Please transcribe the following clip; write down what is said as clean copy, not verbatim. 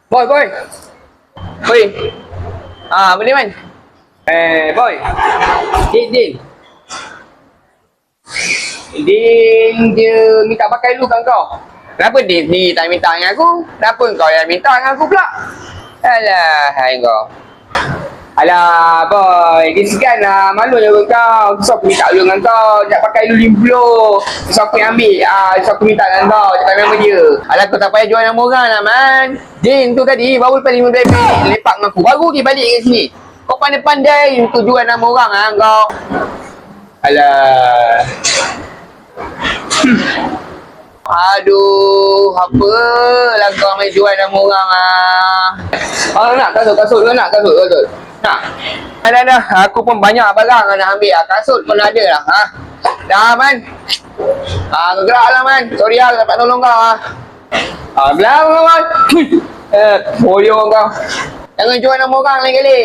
Boy, boy. Boy. Boleh man? Boy. Din. Din dia minta pakai lu kan kau. Kenapa Din ni tak minta dengan aku? Kenapa kau yang minta dengan aku pula? Alah, hai kau. Alah, boy. Dia segan lah. Malu je kau. So aku minta lu dengan kau. Jangan pakai lu 50. So aku yang ambil. So aku minta dengan kau. Cakap nama dia. Alah, kau tak payah jual nama orang lah, man. Din tu tadi baru lepas 5 minit lepak dengan aku. Baru dia balik ke sini. Kau pandai-pandai tu jual nama orang lah kau. Alah. Aduh, apalah kau main jual nama orang ah. Nak kasut. Nak. Dah. Aku pun banyak barang nak ambil lah. Kasut pun ada lah. Dah, man. Kau gerak lah, man. Sorry lah, dapat tolong kau ah. Belakang kau, man. Boyong kau. Jangan jual nama orang lain kali.